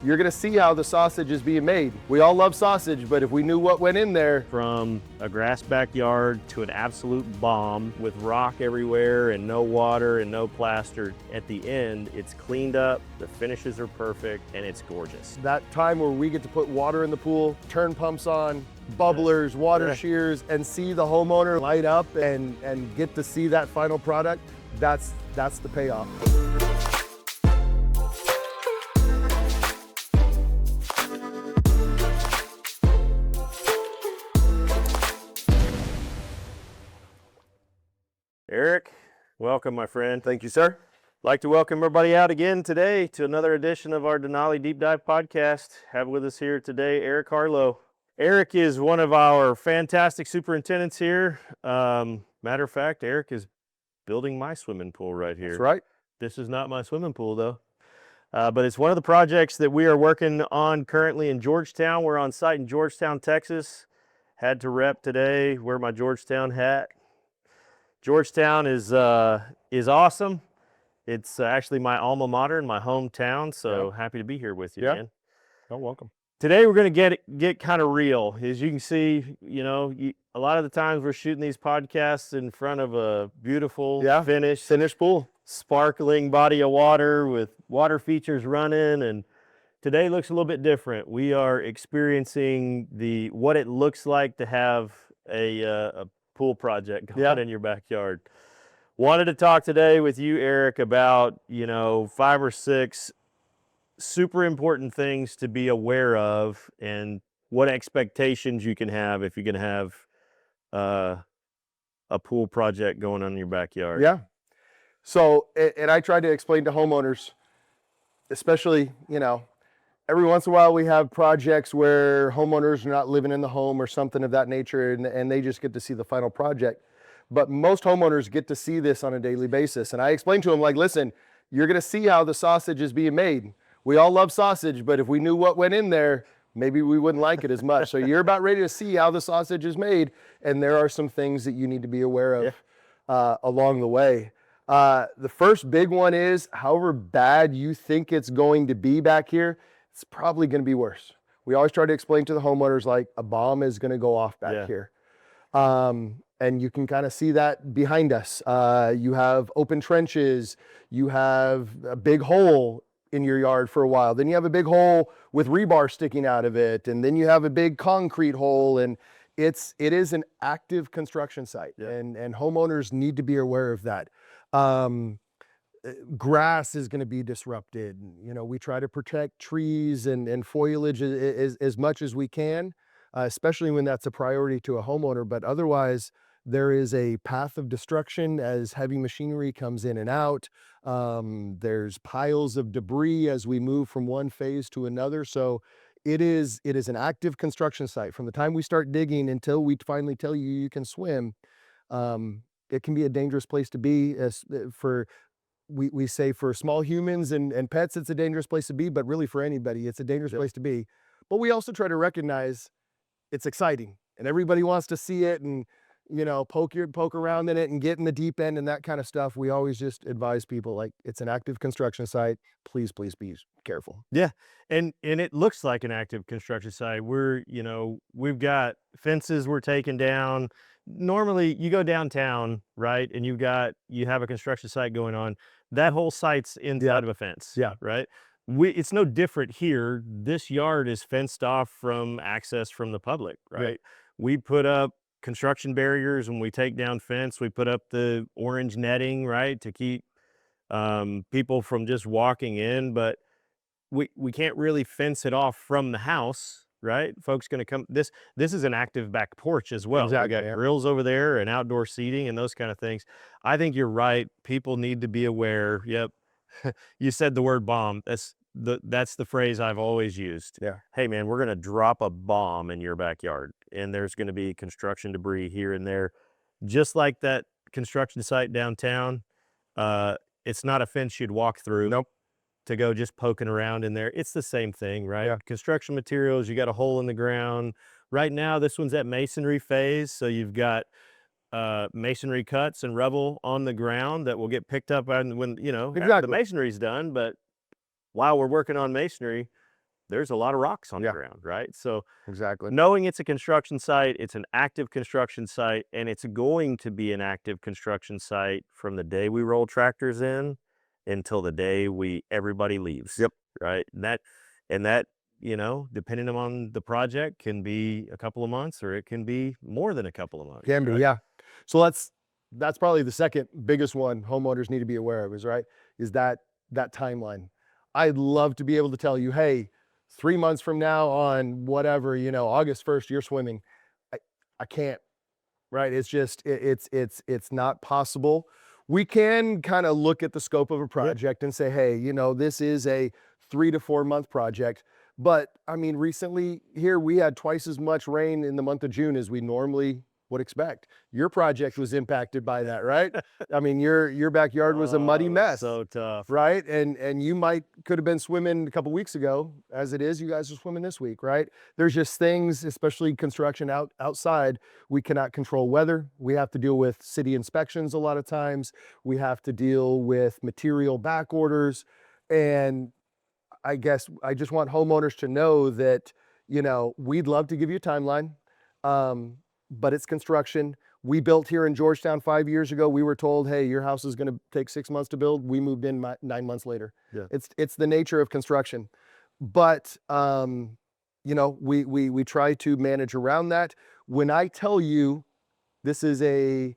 You're gonna see how the sausage is being made. We all love sausage, but if we knew what went in there. From a grass backyard to an absolute bomb with rock everywhere and no water and no plaster, at the end, it's cleaned up, the finishes are perfect, and it's gorgeous. That time where we get to put water in the pool, turn pumps on, bubblers, water shears, and see the homeowner light up and get to see that final product, that's the payoff. Eric, welcome, my friend. Thank you, sir. I'd like to welcome everybody out again today to another edition of our Denali Deep Dive Podcast. Have with us here today Eric Harlow. Eric is one of our fantastic superintendents here. Matter of fact, Eric is building my swimming pool right here. That's right. This is not my swimming pool though, but it's one of the projects that we are working on currently in Georgetown. We're on site in Georgetown, Texas. Had to rep today, wear my Georgetown hat. Georgetown is awesome. It's actually my alma mater in my hometown, so happy to be here with you, man. You're welcome. Today we're going to get kind of real. As you can see, you know, a lot of the times we're shooting these podcasts in front of a beautiful finished pool, sparkling body of water with water features running, and today looks a little bit different. We are experiencing what it looks like to have a pool project going on in your backyard. Wanted to talk today with you, Eric, about, 5 or 6 super important things to be aware of and what expectations you can have if you're going to have a pool project going on in your backyard. Yeah. So, and I try to explain to homeowners, especially, every once in a while we have projects where homeowners are not living in the home or something of that nature, and they just get to see the final project. But most homeowners get to see this on a daily basis. And I explain to them, like, listen, you're going to see how the sausage is being made. We all love sausage, but if we knew what went in there, maybe we wouldn't like it as much. So you're about ready to see how the sausage is made, and there are some things that you need to be aware of along the way. The first big one is, however bad you think it's going to be back here, it's probably going to be worse. We always try to explain to the homeowners, like, a bomb is going to go off back here. And you can kind of see that behind us. You have open trenches, you have a big hole in your yard for a while, then you have a big hole with rebar sticking out of it, and then you have a big concrete hole, and it is an active construction site, and homeowners need to be aware of that. Grass is going to be disrupted. We try to protect trees and foliage as much as we can, especially when that's a priority to a homeowner. But otherwise, there is a path of destruction as heavy machinery comes in and out. There's piles of debris as we move from one phase to another. So it is an active construction site. From the time we start digging until we finally tell you you can swim, it can be a dangerous place to be. We say for small humans and pets, it's a dangerous place to be, but really for anybody, it's a dangerous place to be. But we also try to recognize it's exciting and everybody wants to see it and, poke around in it and get in the deep end and that kind of stuff. We always just advise people, like, it's an active construction site. Please be careful. Yeah. And it looks like an active construction site. We've got fences we're taking down. Normally you go downtown, right? And you have a construction site going on. That whole site's inside of a fence. Yeah. Right. It's no different here. This yard is fenced off from access from the public, right? We put up construction barriers when we take down fence. We put up the orange netting, right, to keep people from just walking in, but we can't really fence it off from the house, right? Folks going to come. This is an active back porch as well. Exactly. We got grills over there and outdoor seating and those kind of things. I think you're right. People need to be aware. Yep. You said the word bomb. That's the phrase I've always used. Yeah. Hey man, we're going to drop a bomb in your backyard, and there's going to be construction debris here and there. Just like that construction site downtown, it's not a fence you'd walk through. Nope. To go just poking around in there. It's the same thing, right? Yeah. Construction materials, you got a hole in the ground. Right now, this one's at masonry phase, so you've got masonry cuts and rubble on the ground that will get picked up when, after the masonry's done. But while we're working on masonry, there's a lot of rocks on the ground, right? So exactly, knowing it's a construction site, it's an active construction site, and it's going to be an active construction site from the day we roll tractors in until the day everybody leaves. Yep. Right. And that, you know, depending on the project, can be a couple of months, or it can be more than a couple of months. Can be, yeah. So that's probably the second biggest one homeowners need to be aware of, is that timeline. I'd love to be able to tell you, hey, 3 months from now on whatever, you know, August 1st, you're swimming. I can't, right? It's just, it's not possible. We can kind of look at the scope of a project and say, hey, you know, this is a 3 to 4 month project. But I mean, recently here we had twice as much rain in the month of June as we normally would expect. Your project was impacted by that, right? I mean, your backyard was a muddy mess. So tough. Right? And you could have been swimming a couple weeks ago. As it is, you guys are swimming this week, right? There's just things, especially construction outside, we cannot control weather. We have to deal with city inspections a lot of times. We have to deal with material back orders. And I guess I just want homeowners to know that, you know, we'd love to give you a timeline, but it's construction. We built here in Georgetown 5 years ago. We were told, hey, your house is going to take 6 months to build. We moved in 9 months later. Yeah. It's the nature of construction. But, you know, we try to manage around that. When I tell you this is a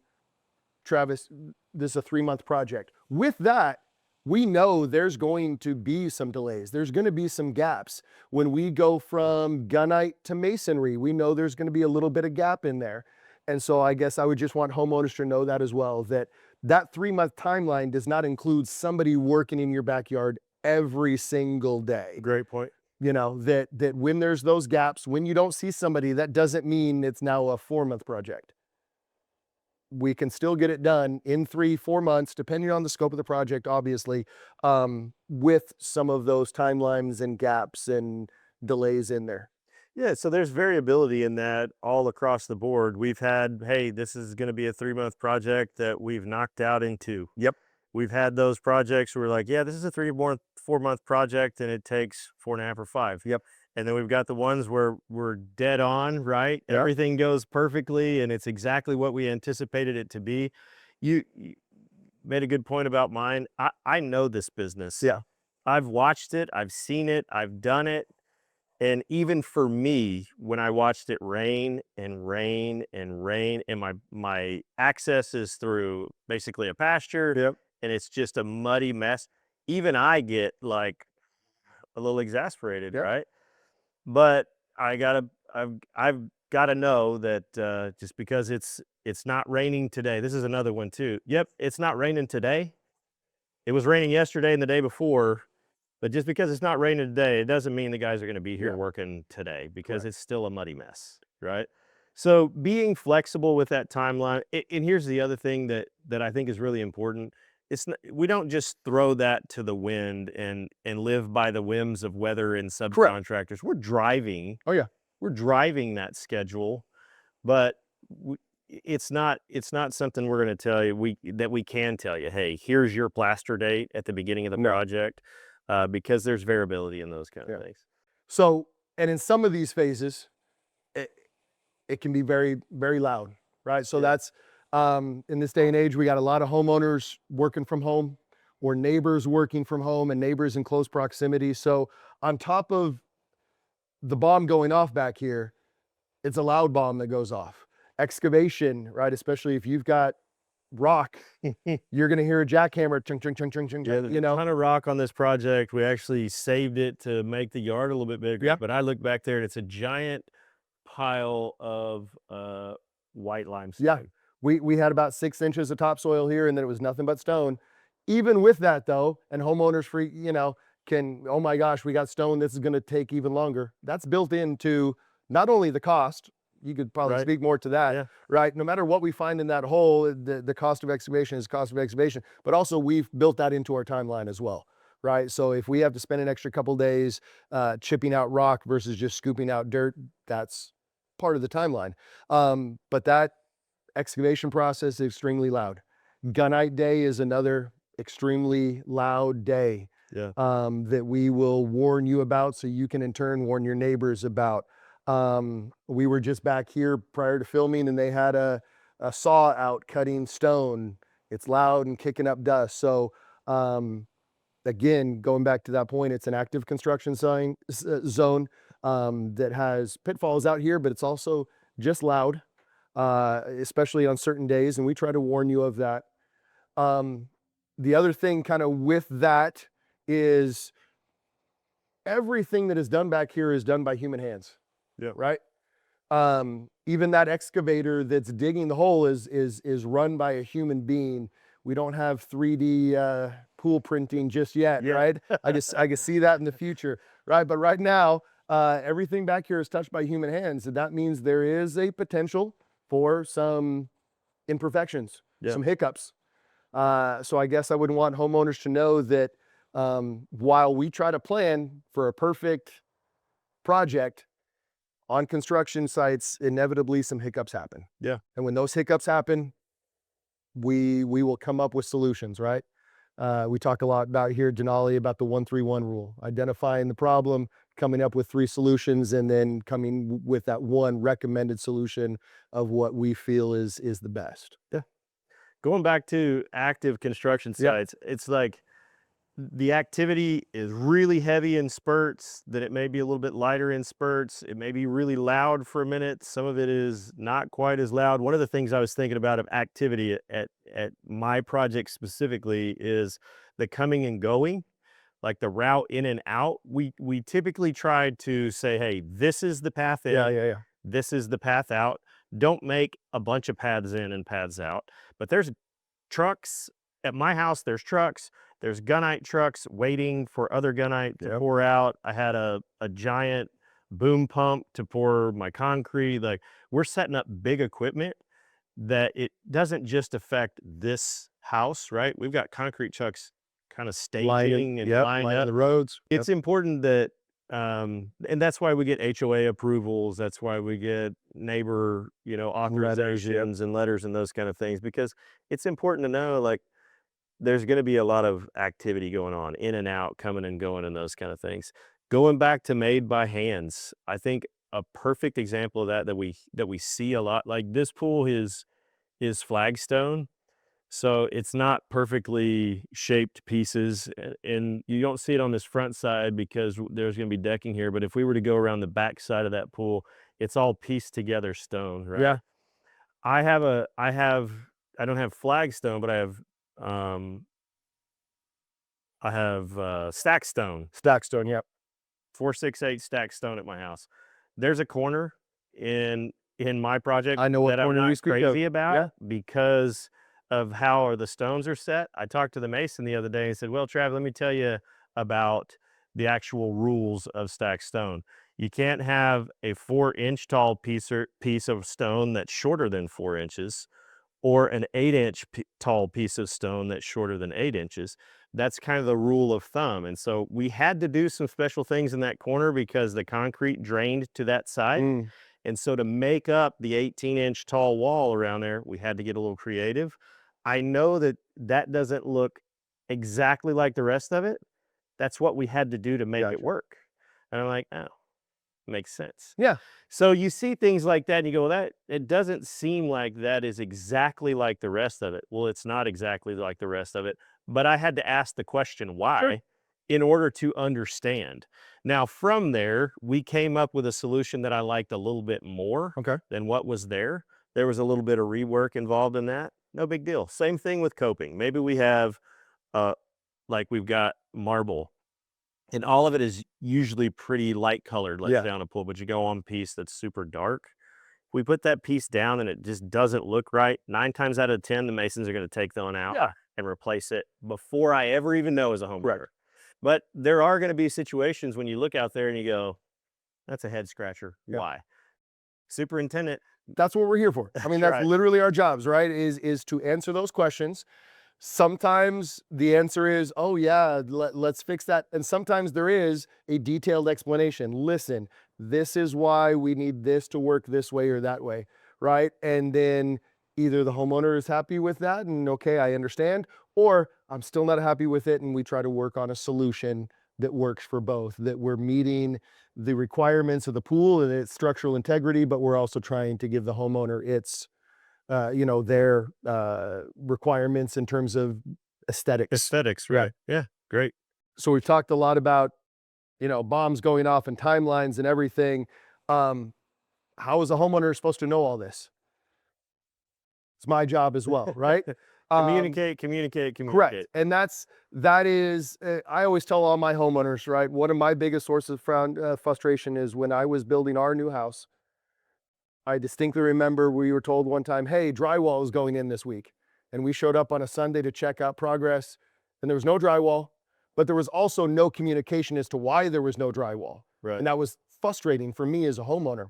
3-month project, with that, we know there's going to be some delays. There's going to be some gaps. When we go from gunite to masonry, we know there's going to be a little bit of gap in there. And so I guess I would just want homeowners to know that as well, that 3-month timeline does not include somebody working in your backyard every single day. Great point. You know, that when there's those gaps, when you don't see somebody, that doesn't mean it's now a 4-month project. We can still get it done in 3-4 months, depending on the scope of the project, obviously, with some of those timelines and gaps and delays in there. Yeah, so there's variability in that all across the board. We've had, hey, this is going to be a 3-month project that we've knocked out in 2. Yep. We've had those projects where we're like, yeah, this is a 4-month project and it takes 4.5 or 5. Yep. And then we've got the ones where we're dead on, right? Yep. Everything goes perfectly and it's exactly what we anticipated it to be. You made a good point about mine. I know this business. Yeah. I've watched it. I've seen it. I've done it. And even for me, when I watched it rain and rain and rain, and my access is through basically a pasture, Yep. and it's just a muddy mess, even I get like a little exasperated, Yep. right? But I've gotta know that just because it's not raining today, this is another one too. Yep, it's not raining today. It was raining yesterday and the day before. But just because it's not raining today, it doesn't mean the guys are going to be here working today, because it's still a muddy mess, right? So being flexible with that timeline. And here's the other thing that I think is really important. We don't just throw that to the wind and live by the whims of weather and subcontractors. Correct. We're driving. Oh yeah. We're driving that schedule, but it's not something we're going to tell you that we can tell you, hey, here's your plaster date at the beginning of the project. Because there's variability in those kind of things. So, and in some of these phases, it can be very, very loud, right? So that's, in this day and age, we got a lot of homeowners working from home, or neighbors working from home, and neighbors in close proximity. So on top of the bomb going off back here, it's a loud bomb that goes off. Excavation, right? Especially if you've got rock, you're going to hear a jackhammer, chung, chung, chung, chung, chung, yeah, you know. A ton of rock on this project. We actually saved it to make the yard a little bit bigger. Yep. But I look back there and it's a giant pile of white limestone. Yeah, we had about 6 inches of topsoil here, and then it was nothing but stone. Even with that though, and homeowners oh my gosh, we got stone, this is going to take even longer. That's built into not only the cost. You could probably speak more to that, right? No matter what we find in that hole, the cost of excavation is cost of excavation, but also we've built that into our timeline as well, right? So if we have to spend an extra couple days chipping out rock versus just scooping out dirt, that's part of the timeline. But that excavation process is extremely loud. Gunite day is another extremely loud day. that we will warn you about, so you can in turn warn your neighbors about. We were just back here prior to filming, and they had a saw out cutting stone. It's loud and kicking up dust. So again, going back to that point, it's an active construction zone that has pitfalls out here, but it's also just loud, especially on certain days, and we try to warn you of that. The other thing kind of with that is everything that is done back here is done by human hands. Yeah. Right. Even that excavator that's digging the hole is run by a human being. We don't have 3D pool printing just yet, right? I can see that in the future, right? But right now, everything back here is touched by human hands, and that means there is a potential for some imperfections, some hiccups. So I guess I wouldn't want homeowners to know that while we try to plan for a perfect project, on construction sites, inevitably some hiccups happen. Yeah. And when those hiccups happen, we will come up with solutions, right? We talk a lot about here at Denali about the 1-3-1 rule, identifying the problem, coming up with 3 solutions, and then coming with that one recommended solution of what we feel is the best. Yeah. Going back to active construction sites, it's like the activity is really heavy in spurts, then it may be a little bit lighter in spurts. It may be really loud for a minute. Some of it is not quite as loud. One of the things I was thinking about of activity at my project specifically is the coming and going, like the route in and out. We typically try to say, hey, this is the path in, this is the path out. Don't make a bunch of paths in and paths out. But there's trucks at my house, there's trucks. There's gunite trucks waiting for other gunite to pour out. I had a giant boom pump to pour my concrete. Like, we're setting up big equipment that it doesn't just affect this house, right? We've got concrete trucks kind of staging and lining up the roads. It's important that, and that's why we get HOA approvals. That's why we get neighbor, authorizations and letters and those kind of things, because it's important to know, like, there's going to be a lot of activity going on, in and out, coming and going, and those kind of things. Going back to made by hands, I think a perfect example of that we see a lot. Like, this pool is flagstone, so it's not perfectly shaped pieces, and you don't see it on this front side because there's going to be decking here. But if we were to go around the back side of that pool, it's all pieced together stone, right? Yeah. I don't have flagstone, but I have stack stone. Stack stone, 4-6-8 stack stone at my house. There's a corner in my project I know what that I'm corner not we speak crazy of. about because of how the stones are set. I talked to the mason the other day and said, well, Trav, let me tell you about the actual rules of stack stone. You can't have a 4-inch tall piece of stone that's shorter than 4 inches, or an 8-inch tall piece of stone that's shorter than 8 inches. That's kind of the rule of thumb. And so we had to do some special things in that corner because the concrete drained to that side. And so to make up the 18-inch tall wall around there, we had to get a little creative. I know that doesn't look exactly like the rest of it. That's what we had to do to make it work. And I'm like, oh, makes sense. Yeah. So you see things like that and you go, well, it doesn't seem like that is exactly like the rest of it. Well, it's not exactly like the rest of it, but I had to ask the question why in order to understand. Now, from there, we came up with a solution that I liked a little bit more than what was there. There was a little bit of rework involved in that. No big deal. Same thing with coping. Maybe we have, like, we've got marble, and all of it is usually pretty light colored, let's say on a pool, but you go on a piece that's super dark. If we put that piece down and it just doesn't look right, 9 times out of 10, the masons are going to take that one out and replace it before I ever even know as a homeowner. But there are going to be situations when you look out there and you go, that's a head scratcher. Why? Superintendent. That's what we're here for. I mean, that's literally our jobs, right? Is to answer those questions. Sometimes the answer is, oh yeah, let's fix that. And sometimes there is a detailed explanation. Listen, this is why we need this to work this way or that way, right? And then either the homeowner is happy with that and okay, I understand, or I'm still not happy with it, and we try to work on a solution that works for both, that we're meeting the requirements of the pool and its structural integrity, but we're also trying to give the homeowner its, their requirements in terms of aesthetics. Aesthetics, right? Yeah, great. So we've talked a lot about, bombs going off and timelines and everything. How is a homeowner supposed to know all this? It's my job as well, right? Communicate. Correct. And that is, I always tell all my homeowners, right? One of my biggest sources of frustration is when I was building our new house. I distinctly remember we were told one time, hey, drywall is going in this week. And we showed up on a Sunday to check out progress, and there was no drywall, but there was also no communication as to why there was no drywall. Right. And that was frustrating for me as a homeowner.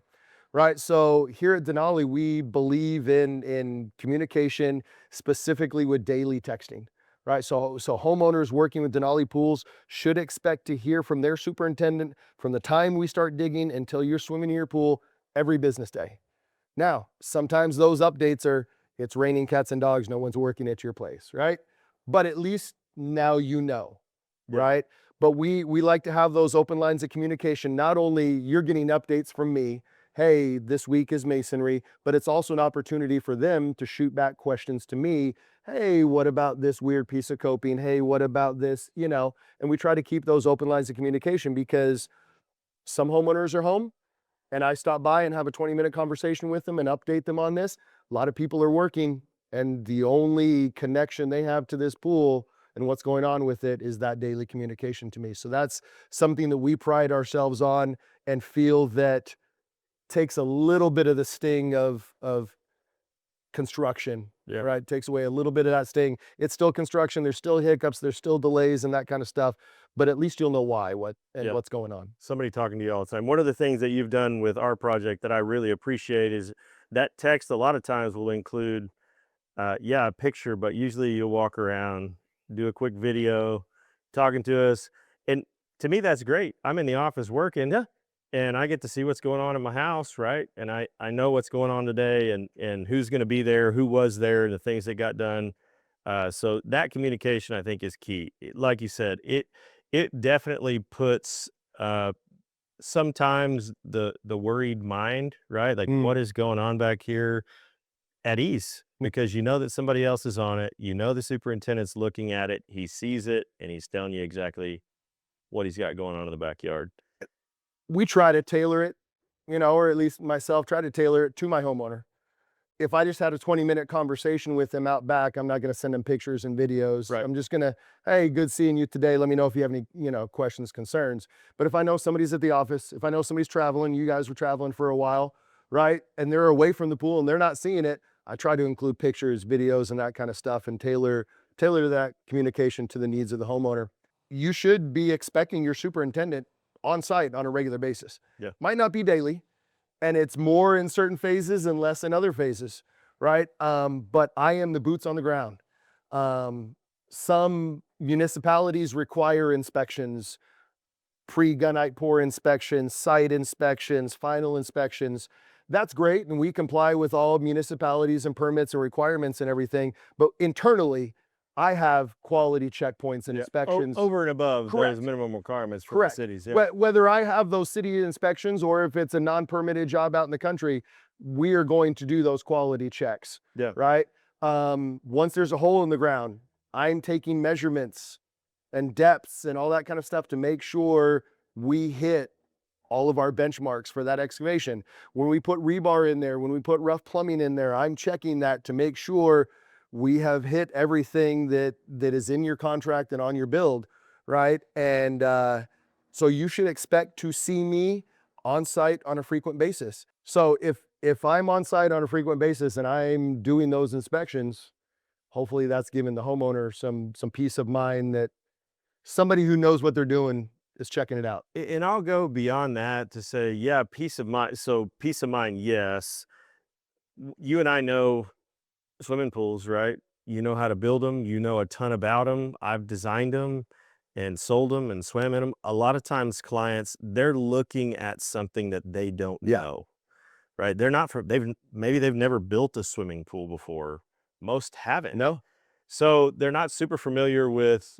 Right. So here at Denali, we believe in communication, specifically with daily texting. Right. So homeowners working with Denali pools should expect to hear from their superintendent from the time we start digging until you're swimming in your pool every business day. Now, sometimes those updates are, it's raining cats and dogs, no one's working at your place, right? But at least now you know, right? But we like to have those open lines of communication. Not only you're getting updates from me, hey, this week is masonry, but it's also an opportunity for them to shoot back questions to me. Hey, what about this weird piece of coping? Hey, what about this? And we try to keep those open lines of communication because some homeowners are home and I stop by and have a 20-minute conversation with them and update them on this. A lot of people are working, and the only connection they have to this pool and what's going on with it is that daily communication to me. So that's something that we pride ourselves on and feel that takes a little bit of the sting of construction, right? Takes away a little bit of that sting. It's still construction. There's still hiccups. There's still delays and that kind of stuff. But at least you'll know why, what's going on. Somebody talking to you all the time. One of the things that you've done with our project that I really appreciate is that text a lot of times will include, a picture, but usually you'll walk around, do a quick video, talking to us. And to me, that's great. I'm in the office working. And I get to see what's going on in my house, right? And I know what's going on today and who's going to be there, who was there, and the things that got done. So that communication, I think, is key. Like you said, it definitely puts sometimes the worried mind, right? Like what is going on back here at ease, because you know that somebody else is on it. You know the superintendent's looking at it. He sees it, and he's telling you exactly what he's got going on in the backyard. We try to tailor it, or at least myself, try to tailor it to my homeowner. If I just had a 20-minute conversation with them out back, I'm not going to send them pictures and videos. Right. I'm just going to, hey, good seeing you today. Let me know if you have any, questions, concerns. But if I know somebody's at the office, if I know somebody's traveling, you guys were traveling for a while, right? And they're away from the pool and they're not seeing it, I try to include pictures, videos, and that kind of stuff and tailor that communication to the needs of the homeowner. You should be expecting your superintendent on site on a regular basis. Might not be daily, and it's more in certain phases and less in other phases, right? But I am the boots on the ground. Some municipalities require inspections, pre-gunite pour inspections, site inspections, final inspections. That's great, and we comply with all municipalities and permits and requirements and everything, but internally, I have quality checkpoints and inspections. Over and above those minimum requirements for the cities. Whether I have those city inspections or if it's a non-permitted job out in the country, we are going to do those quality checks, right? Once there's a hole in the ground, I'm taking measurements and depths and all that kind of stuff to make sure we hit all of our benchmarks for that excavation. When we put rebar in there, when we put rough plumbing in there, I'm checking that to make sure we have hit everything that is in your contract and on your build, right? And so you should expect to see me on site on a frequent basis. So if I'm on site on a frequent basis and I'm doing those inspections, hopefully that's giving the homeowner some peace of mind that somebody who knows what they're doing is checking it out. And I'll go beyond that to say, peace of mind. So peace of mind, yes. You and I know swimming pools, right? You know how to build them. You know a ton about them. I've designed them and sold them and swam in them. A lot of times clients, they're looking at something that they don't know, right? They're not maybe they've never built a swimming pool before. Most haven't. No. So they're not super familiar with,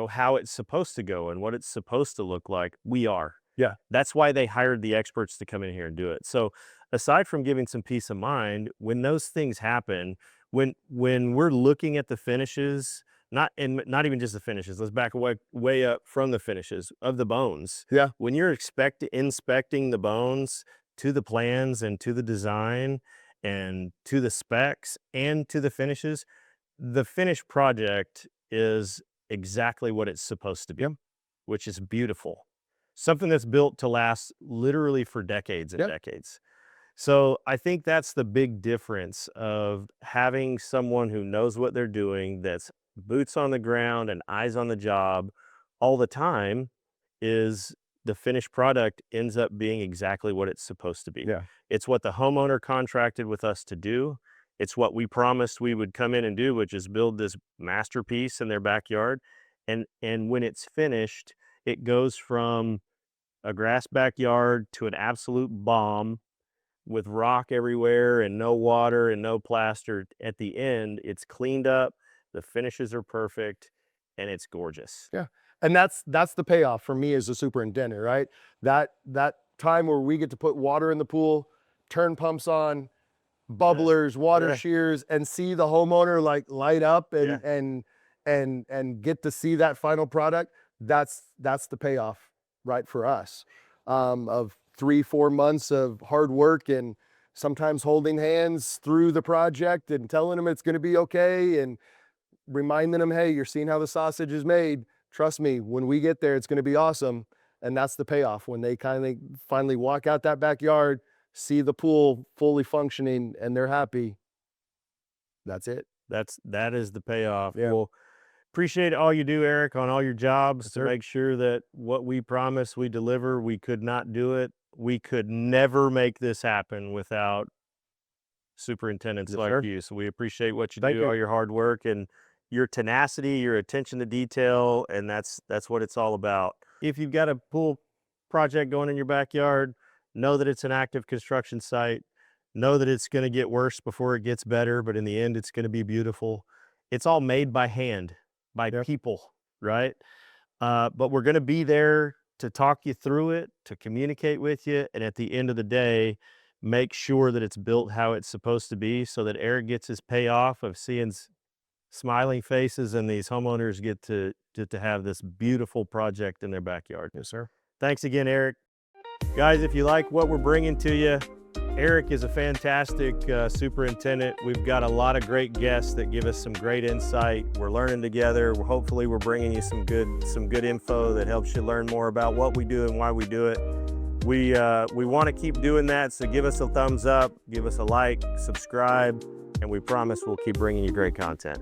how it's supposed to go and what it's supposed to look like. We are. Yeah. That's why they hired the experts to come in here and do it. So aside from giving some peace of mind, when those things happen, when we're looking at the finishes, not even just the finishes, let's back way up from the finishes of the bones. Yeah. When you're inspecting the bones to the plans and to the design and to the specs and to the finishes, the finished project is exactly what it's supposed to be, which is beautiful. Something that's built to last literally for decades and decades. So I think that's the big difference of having someone who knows what they're doing, that's boots on the ground and eyes on the job all the time, is the finished product ends up being exactly what it's supposed to be. Yeah. It's what the homeowner contracted with us to do. It's what we promised we would come in and do, which is build this masterpiece in their backyard. And when it's finished, it goes from a grass backyard to an absolute bomb with rock everywhere and no water and no plaster. At the end, it's cleaned up, the finishes are perfect, and it's gorgeous. Yeah. And that's the payoff for me as a superintendent, right? That time where we get to put water in the pool, turn pumps on, bubblers, water shears, and see the homeowner like light up and get to see that final product. That's the payoff, right, for us, of 3-4 months of hard work and sometimes holding hands through the project and telling them it's going to be okay and reminding them, hey, you're seeing how the sausage is made. Trust me, when we get there, it's going to be awesome. And that's the payoff when they kind of finally walk out that backyard, see the pool fully functioning, and they're happy. That's it. That is the payoff. Yeah. Well, appreciate all you do, Eric, on all your jobs to sir. make sure that what we promise we deliver. We could not do it. We could never make this happen without superintendents like you. So we appreciate what you do, all your hard work and your tenacity, your attention to detail, and that's what it's all about. If you've got a pool project going in your backyard, know that it's an active construction site. Know that it's going to get worse before it gets better, but in the end, it's going to be beautiful. It's all made by hand, by people, right? But we're going to be there to talk you through it, to communicate with you, and at the end of the day, make sure that it's built how it's supposed to be so that Eric gets his payoff of seeing smiling faces and these homeowners get to have this beautiful project in their backyard. Yes, sir. Thanks again, Eric. Guys, if you like what we're bringing to you, Eric is a fantastic superintendent. We've got a lot of great guests that give us some great insight. We're learning together. Hopefully we're bringing you some good info that helps you learn more about what we do and why we do it. We want to keep doing that, so give us a thumbs up, give us a like, subscribe, and we promise we'll keep bringing you great content.